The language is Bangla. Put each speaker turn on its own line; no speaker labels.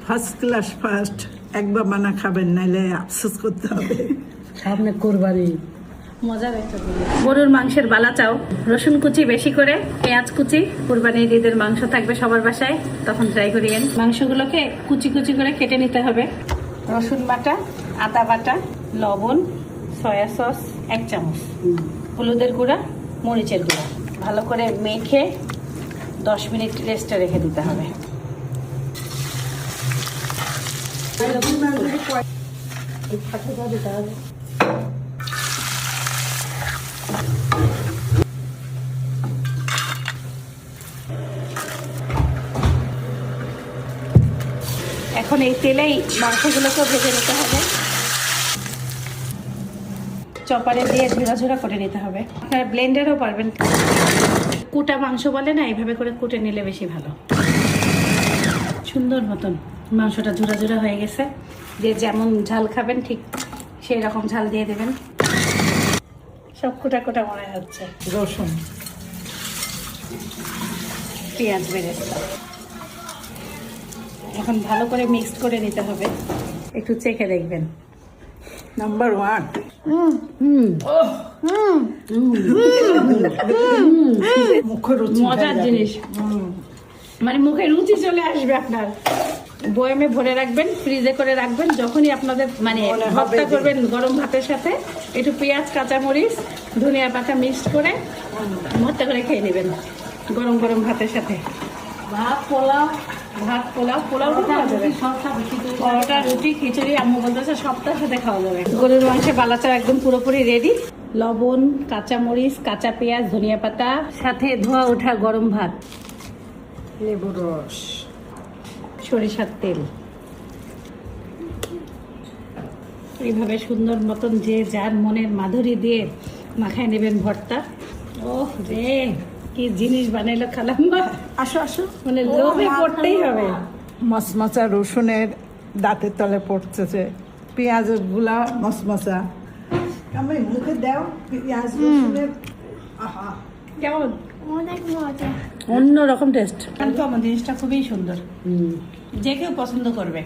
ফার্স্ট ক্লাস ফার্স্ট, একবার বানা খাবেন, নাইলে আফসোস করতে হবে।
সামনে কোরবানি।
মজার একটা গরুর মাংসের বালা চাও, রসুন কুচি বেশি করে, পেঁয়াজ কুচি। কুরবানির ঈদের মাংস থাকবে সবার বাসায়, তখন ট্রাই করিয়েন। মাংসগুলোকে কুচি কুচি করে কেটে নিতে হবে। রসুন বাটা, আদা বাটা, লবণ, সয়া সস 1 চামচ, হলুদের গুঁড়া, মরিচের গুঁড়া ভালো করে মেখে 10 মিনিট রেস্টে রেখে দিতে হবে। এখন এই তেলেই মাংসগুলোকে ভেজে নিতে হবে। চপারে দিয়ে ঝুরা ঝুরা করে নিতে হবে। আপনারা ব্লেন্ডারও পারবেন, কুটা মাংস বলে না, এইভাবে করে কুটে নিলে বেশি ভালো। সুন্দর মতন মাংসটা ঝুরা ঝুরা হয়ে গেছে। যে যেমন ঝাল খাবেন ঠিক সেই রকম ঝাল দিয়ে দেবেন। সব কুটা কুটা মনে হচ্ছে।
রসুন,
পেঁয়াজ বেরেস্তা এখন ভালো করে মিক্সড করে নিতে হবে। একটু চেখে দেখবেন।
নাম্বার 1।
মজার জিনিস, মানে মুখে রুচি চলে আসবে আপনার। বয়ামে ভরে রাখবেন, ফ্রিজে করে রাখবেন। যখনই আপনাদের মানে ভর্তা করবেন গরম ভাতের সাথে একটু পেঁয়াজ, কাঁচামরিচ, ধনিয়া পাতা মিক্সড করে ভর্তা করে খেয়ে নেবেন গরম গরম ভাতের সাথে।
ভাত, পোলাও,
পোলাও খাওয়া যাবে, পরোটা, রুটি, খিচুড়ি। আম্মু বলতেছে সপ্তাহের সাথে খাওয়া যাবে। গরুর মাংসের বালাচা একদম পুরোপুরি রেডি। লবণ, কাঁচামরিচ, কাঁচা পেঁয়াজ, ধনিয়া পাতা, সাথে ধোয়া ওঠা গরম ভাত,
লেবুর রস,
সরিষার তেল। এইভাবে সুন্দর মতন যে যার মনের মাধুরী দিয়ে মাখায় নেবেন ভর্তা। ওহ রে, কি জিনিস বানাইলো খালাম্মা।
আসো আসো,
মানে লোভে পড়তেই হবে।
মশমশা রসুনের দাঁতের তলে পড়তেছে, পেঁয়াজের গুলা মশমশা। আমি মুখে দাও পেঁয়াজ রসুনের, আহা
কেমন
অনেক মজা।
অন্য রকম টেস্ট। কিন্তু আমার জিনিসটা খুবই সুন্দর, যে কেউ পছন্দ করবে।